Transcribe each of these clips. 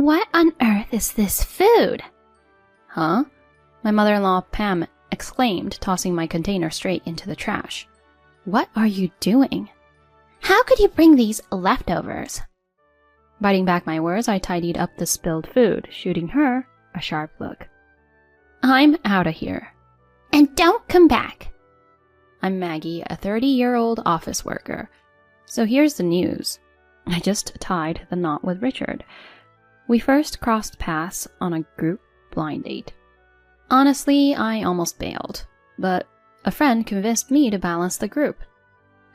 What on earth is this food? Huh? My mother-in-law Pam exclaimed, tossing my container straight into the trash. What are you doing? How could you bring these leftovers? Biting back my words, I tidied up the spilled food, shooting her a sharp look. I'm out of here. And don't come back. I'm Maggie, a 30-year-old office worker. So here's the news. I just tied the knot with Richard. We first crossed paths on a group blind date. Honestly, I almost bailed, but a friend convinced me to balance the group.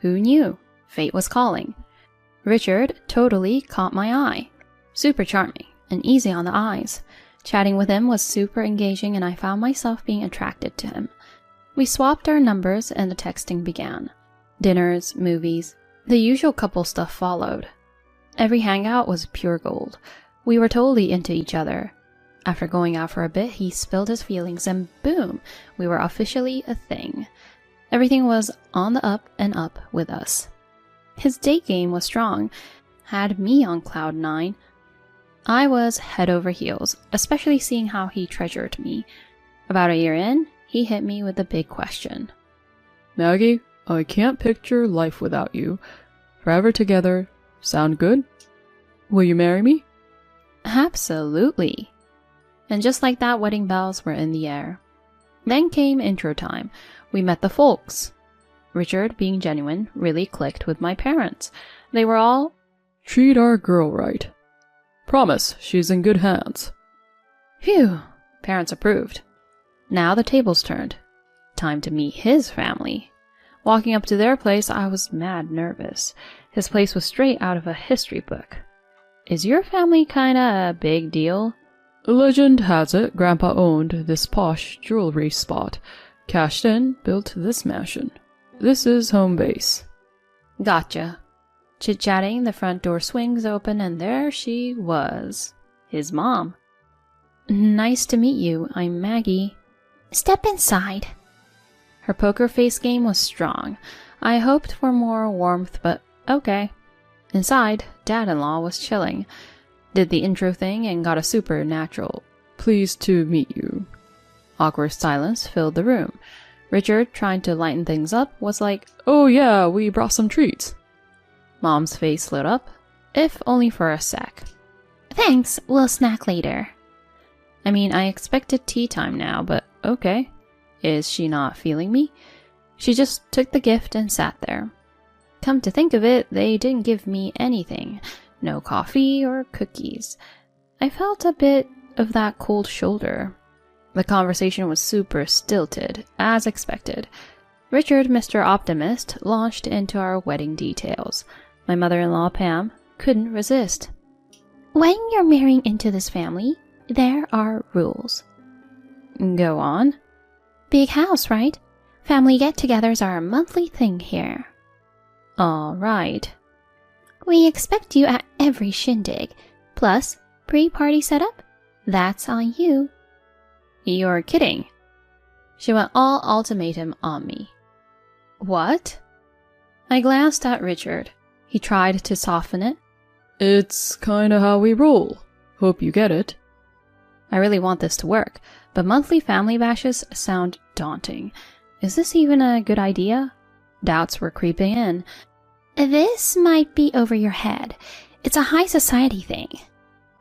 Who knew? Fate was calling. Richard totally caught my eye. Super charming and easy on the eyes. Chatting with him was super engaging and I found myself being attracted to him. We swapped our numbers and the texting began. Dinners, movies, the usual couple stuff followed. Every hangout was pure gold. We were totally into each other. After going out for a bit, he spilled his feelings and boom, we were officially a thing. Everything was on the up and up with us. His date game was strong, had me on cloud 9. I was head over heels, especially seeing how he treasured me. About a year in, he hit me with the big question. Maggie, I can't picture life without you. Forever together. Sound good? Will you marry me? Absolutely. And just like that, wedding bells were in the air. Then came intro time. We met the folks. Richard, being genuine, really clicked with my parents. They were all, treat our girl right. Promise, she's in good hands. Phew, parents approved. Now the tables turned. Time to meet his family. Walking up to their place, I was mad nervous. His place was straight out of a history book. Is your family kinda a big deal? Legend has it Grandpa owned this posh jewelry spot. Cashed in, built this mansion. This is home base. Gotcha. Chit-chatting, the front door swings open and there she was. His mom. Nice to meet you. I'm Maggie. Step inside. Her poker face game was strong. I hoped for more warmth, but okay. Inside, Dad-in-law was chilling. Did the intro thing and got a supernatural pleased to meet you. Awkward silence filled the room. Richard, trying to lighten things up, was like, oh yeah, we brought some treats. Mom's face lit up, if only for a sec. Thanks, we'll snack later. I mean, I expected tea time now, but okay. Is she not feeling me? She just took the gift and sat there. Come to think of it, they didn't give me anything. No coffee or cookies. I felt a bit of that cold shoulder. The conversation was super stilted, as expected. Richard, Mr. Optimist, launched into our wedding details. My mother-in-law, Pam, couldn't resist. When you're marrying into this family, there are rules. Go on. Big house, right? Family get-togethers are a monthly thing here. All right. We expect you at every shindig. Plus, pre-party setup? That's on you. You're kidding. She went all ultimatum on me. What? I glanced at Richard. He tried to soften it. It's kinda how we roll. Hope you get it. I really want this to work, but monthly family bashes sound daunting. Is this even a good idea? Doubts were creeping in. This might be over your head. It's a high society thing.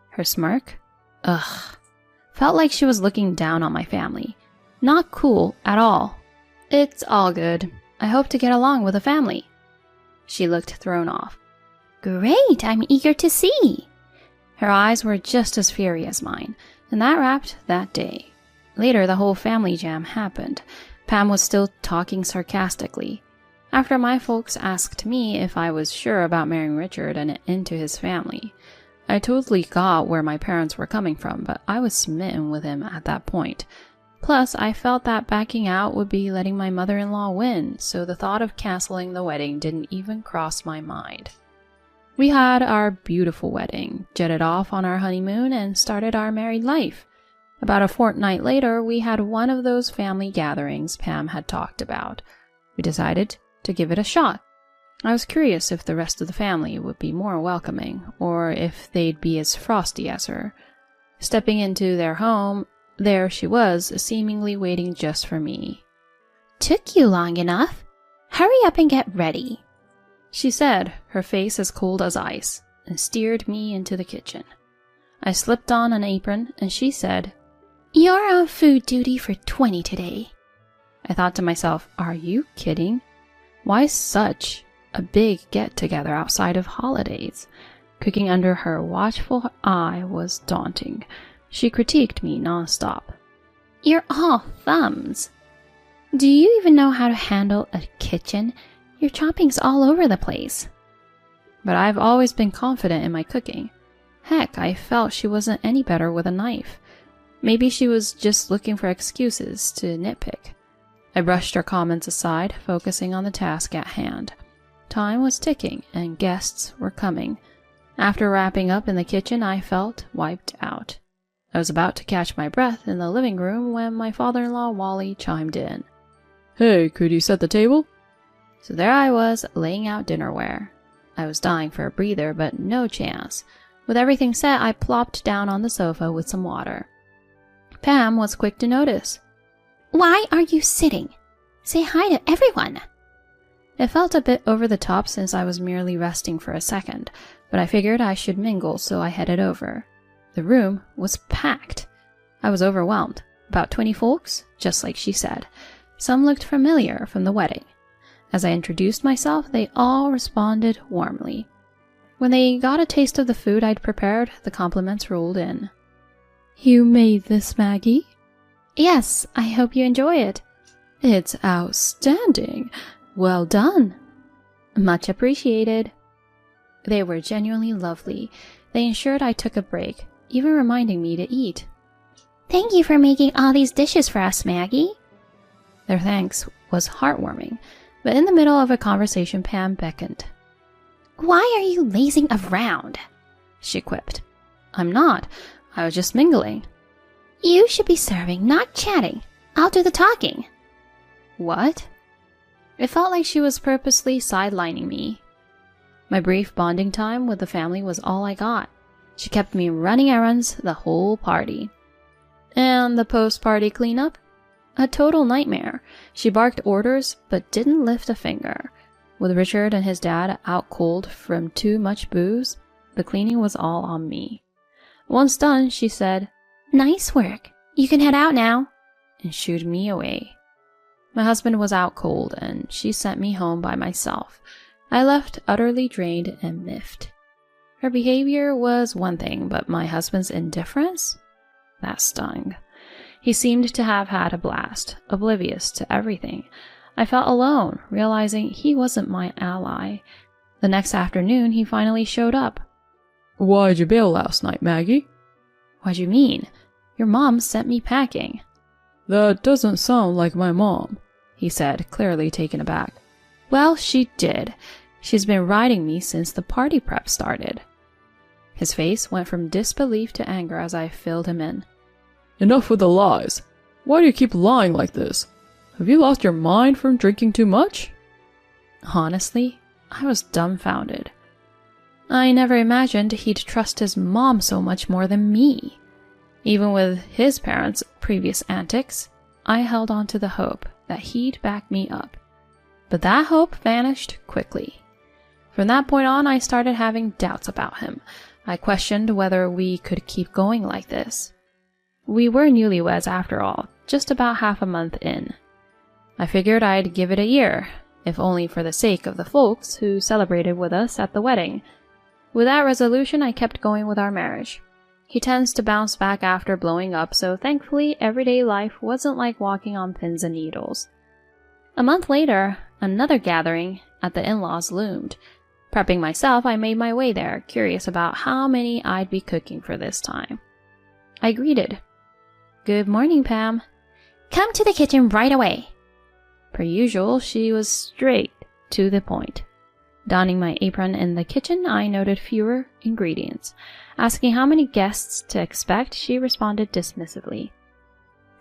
Her smirk? Ugh. Felt like she was looking down on my family. Not cool at all. It's all good. I hope to get along with the family. She looked thrown off. Great, I'm eager to see. Her eyes were just as fiery as mine, and that wrapped that day. Later, the whole family jam happened. Pam was still talking sarcastically. After my folks asked me if I was sure about marrying Richard and into his family. I totally got where my parents were coming from, but I was smitten with him at that point. Plus, I felt that backing out would be letting my mother-in-law win, so the thought of canceling the wedding didn't even cross my mind. We had our beautiful wedding, jetted off on our honeymoon, and started our married life. About a fortnight later, we had one of those family gatherings Pam had talked about. We decided to give it a shot. I was curious if the rest of the family would be more welcoming, or if they'd be as frosty as her. Stepping into their home, there she was, seemingly waiting just for me. "Took you long enough. Hurry up and get ready," she said, her face as cold as ice, and steered me into the kitchen. I slipped on an apron, and she said, "You're on food duty for 20 today." I thought to myself, are you kidding? Why such a big get-together outside of holidays? Cooking under her watchful eye was daunting. She critiqued me non-stop. "You're all thumbs. Do you even know how to handle a kitchen? Your chopping's all over the place." But I've always been confident in my cooking. Heck, I felt she wasn't any better with a knife. Maybe she was just looking for excuses to nitpick. I brushed her comments aside, focusing on the task at hand. Time was ticking, and guests were coming. After wrapping up in the kitchen, I felt wiped out. I was about to catch my breath in the living room when my father-in-law Wally chimed in. "Hey, could you set the table?" So there I was, laying out dinnerware. I was dying for a breather, but no chance. With everything set, I plopped down on the sofa with some water. Pam was quick to notice. "Why are you sitting? Say hi to everyone." It felt a bit over the top since I was merely resting for a second, but I figured I should mingle, so I headed over. The room was packed. I was overwhelmed. About 20 folks, just like she said. Some looked familiar from the wedding. As I introduced myself, they all responded warmly. When they got a taste of the food I'd prepared, the compliments rolled in. "You made this, Maggie?" "Yes, I hope you enjoy it." "It's outstanding. Well done." "Much appreciated." They were genuinely lovely. They ensured I took a break, even reminding me to eat. "Thank you for making all these dishes for us, Maggie." Their thanks was heartwarming, but in the middle of a conversation, Pam beckoned. "Why are you lazing around?" she quipped. "I'm not. I was just mingling." "You should be serving, not chatting. I'll do the talking." What? It felt like she was purposely sidelining me. My brief bonding time with the family was all I got. She kept me running errands the whole party. And the post-party cleanup? A total nightmare. She barked orders, but didn't lift a finger. With Richard and his dad out cold from too much booze, the cleaning was all on me. Once done, she said, "Nice work. You can head out now," and shooed me away. My husband was out cold, and she sent me home by myself. I left utterly drained and miffed. Her behavior was one thing, but my husband's indifference? That stung. He seemed to have had a blast, oblivious to everything. I felt alone, realizing he wasn't my ally. The next afternoon, he finally showed up. "Why'd you bail last night, Maggie?" "What'd you mean? Your mom sent me packing." "That doesn't sound like my mom," he said, clearly taken aback. "Well, she did. She's been riding me since the party prep started." His face went from disbelief to anger as I filled him in. "Enough with the lies. Why do you keep lying like this? Have you lost your mind from drinking too much?" Honestly, I was dumbfounded. I never imagined he'd trust his mom so much more than me. Even with his parents' previous antics, I held on to the hope that he'd back me up. But that hope vanished quickly. From that point on, I started having doubts about him. I questioned whether we could keep going like this. We were newlyweds after all, just about half a month in. I figured I'd give it a year, if only for the sake of the folks who celebrated with us at the wedding. With that resolution, I kept going with our marriage. He tends to bounce back after blowing up, so thankfully everyday life wasn't like walking on pins and needles. A month later, another gathering at the in-laws loomed. Prepping myself, I made my way there, curious about how many I'd be cooking for this time. I greeted. "Good morning, Pam." "Come to the kitchen right away." Per usual, she was straight to the point. Donning my apron in the kitchen, I noted fewer ingredients. Asking how many guests to expect, she responded dismissively.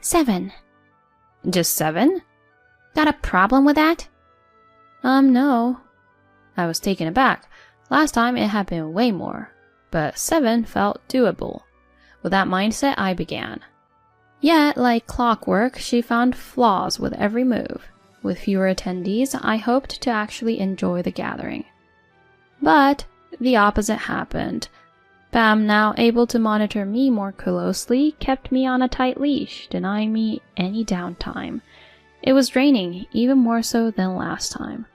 7. "Just 7? Got a problem with that?" No. I was taken aback. Last time it had been way more, but 7 felt doable. With that mindset, I began. Yet, like clockwork, she found flaws with every move. With fewer attendees, I hoped to actually enjoy the gathering. But the opposite happened. Pam, now able to monitor me more closely, kept me on a tight leash, denying me any downtime. It was draining, even more so than last time.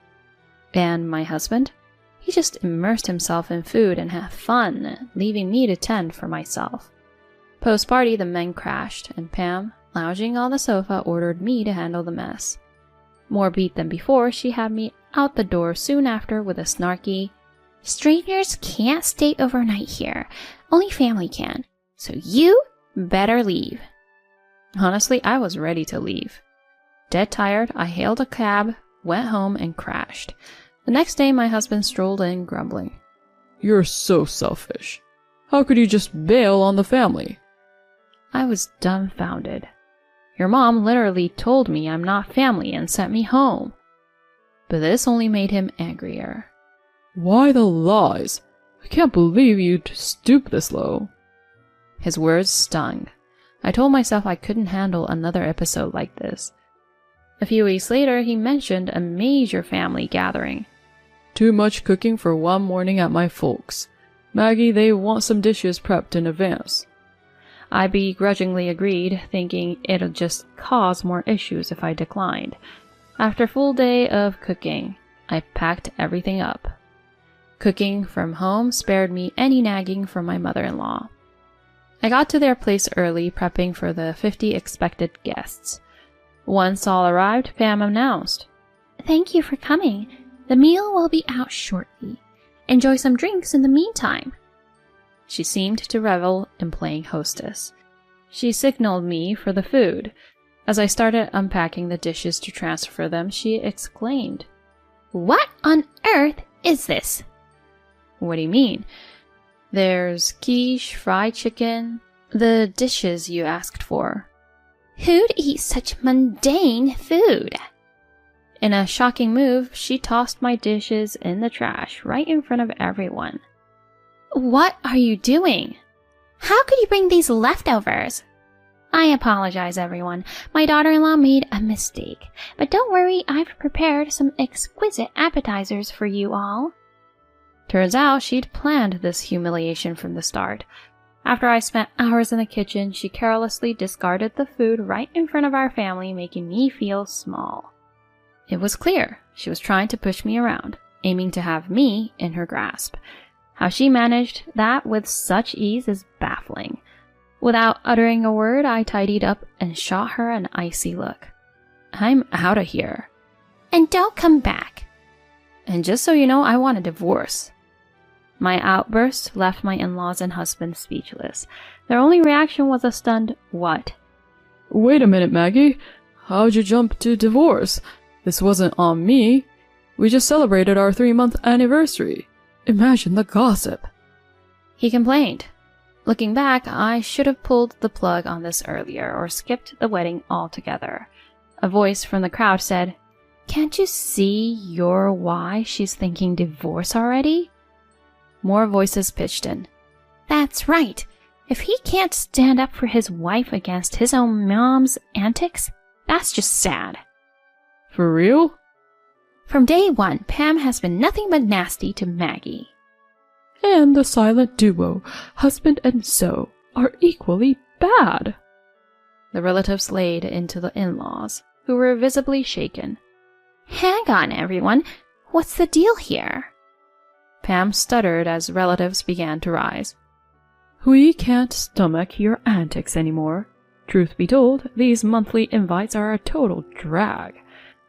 And my husband? He just immersed himself in food and had fun, leaving me to tend for myself. Post-party, the men crashed, and Pam, lounging on the sofa, ordered me to handle the mess. More beat than before, she had me out the door soon after with a snarky, "Strangers can't stay overnight here. Only family can. So you better leave." Honestly, I was ready to leave. Dead tired, I hailed a cab, went home, and crashed. The next day, my husband strolled in, grumbling. "You're so selfish. How could you just bail on the family?" I was dumbfounded. Your mom literally told me I'm not family and sent me home. But this only made him angrier. "Why the lies? I can't believe you'd stoop this low." His words stung. I told myself I couldn't handle another episode like this. A few weeks later, he mentioned a major family gathering. "Too much cooking for one morning at my folks. Maggie, they want some dishes prepped in advance." I begrudgingly agreed, thinking it'd just cause more issues if I declined. After a full day of cooking, I packed everything up. Cooking from home spared me any nagging from my mother-in-law. I got to their place early, prepping for the 50 expected guests. Once all arrived, Pam announced, "Thank you for coming. The meal will be out shortly. Enjoy some drinks in the meantime." She seemed to revel in playing hostess. She signaled me for the food. As I started unpacking the dishes to transfer them, she exclaimed, "What on earth is this?" "What do you mean?" "There's quiche, fried chicken, the dishes you asked for." Who'd eat such mundane food? In a shocking move, she tossed my dishes in the trash right in front of everyone. What are you doing? How could you bring these leftovers? I apologize, everyone. My daughter-in-law made a mistake. But don't worry, I've prepared some exquisite appetizers for you all. Turns out she'd planned this humiliation from the start. After I spent hours in the kitchen, she carelessly discarded the food right in front of our family, making me feel small. It was clear she was trying to push me around, aiming to have me in her grasp. How she managed that with such ease is baffling. Without uttering a word, I tidied up and shot her an icy look. "I'm out of here. And don't come back." And just so you know, I want a divorce. My outburst left my in-laws and husband speechless. Their only reaction was a stunned, "What?" "Wait a minute, Maggie. How'd you jump to divorce? This wasn't on me. We just celebrated our 3-month anniversary. Imagine the gossip." He complained. Looking back, I should have pulled the plug on this earlier or skipped the wedding altogether. A voice from the crowd said, "Can't you see you're why she's thinking divorce already?" More voices pitched in. That's right. If he can't stand up for his wife against his own mom's antics, that's just sad. "For real?" From day one, Pam has been nothing but nasty to Maggie. "And the silent duo, husband and so, are equally bad." The relatives laid into the in-laws, who were visibly shaken. Hang on, everyone. What's the deal here? Pam stuttered as relatives began to rise. "We can't stomach your antics anymore. Truth be told, these monthly invites are a total drag.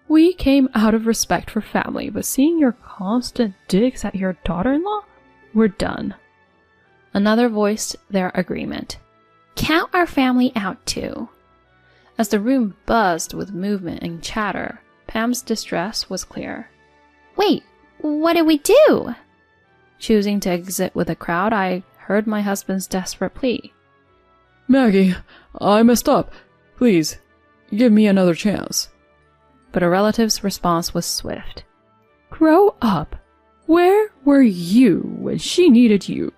We came out of respect for family, but seeing your constant digs at your daughter-in-law? We're done." Another voiced their agreement. Count our family out too. As the room buzzed with movement and chatter, Pam's distress was clear. Wait, what did we do? Choosing to exit with the crowd, I heard my husband's desperate plea. "Maggie, I messed up. Please, give me another chance." But a relative's response was swift. "Grow up. Where were you when she needed you?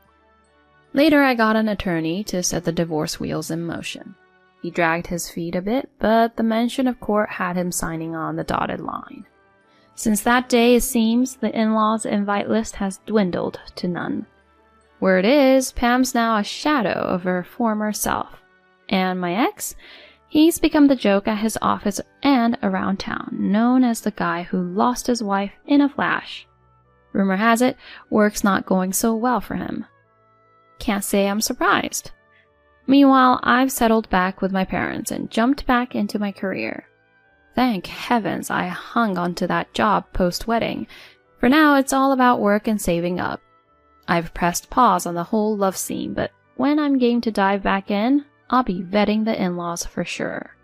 Later, I got an attorney to set the divorce wheels in motion. He dragged his feet a bit, but the mention of court had him signing on the dotted line. Since that day, it seems, the in-laws invite list has dwindled to none. Word is, Pam's now a shadow of her former self. And my ex? He's become the joke at his office and around town, known as the guy who lost his wife in a flash. Rumor has it, work's not going so well for him. Can't say I'm surprised. Meanwhile, I've settled back with my parents and jumped back into my career. Thank heavens I hung onto that job post-wedding. For now, it's all about work and saving up. I've pressed pause on the whole love scene, but when I'm game to dive back in, I'll be vetting the in-laws for sure.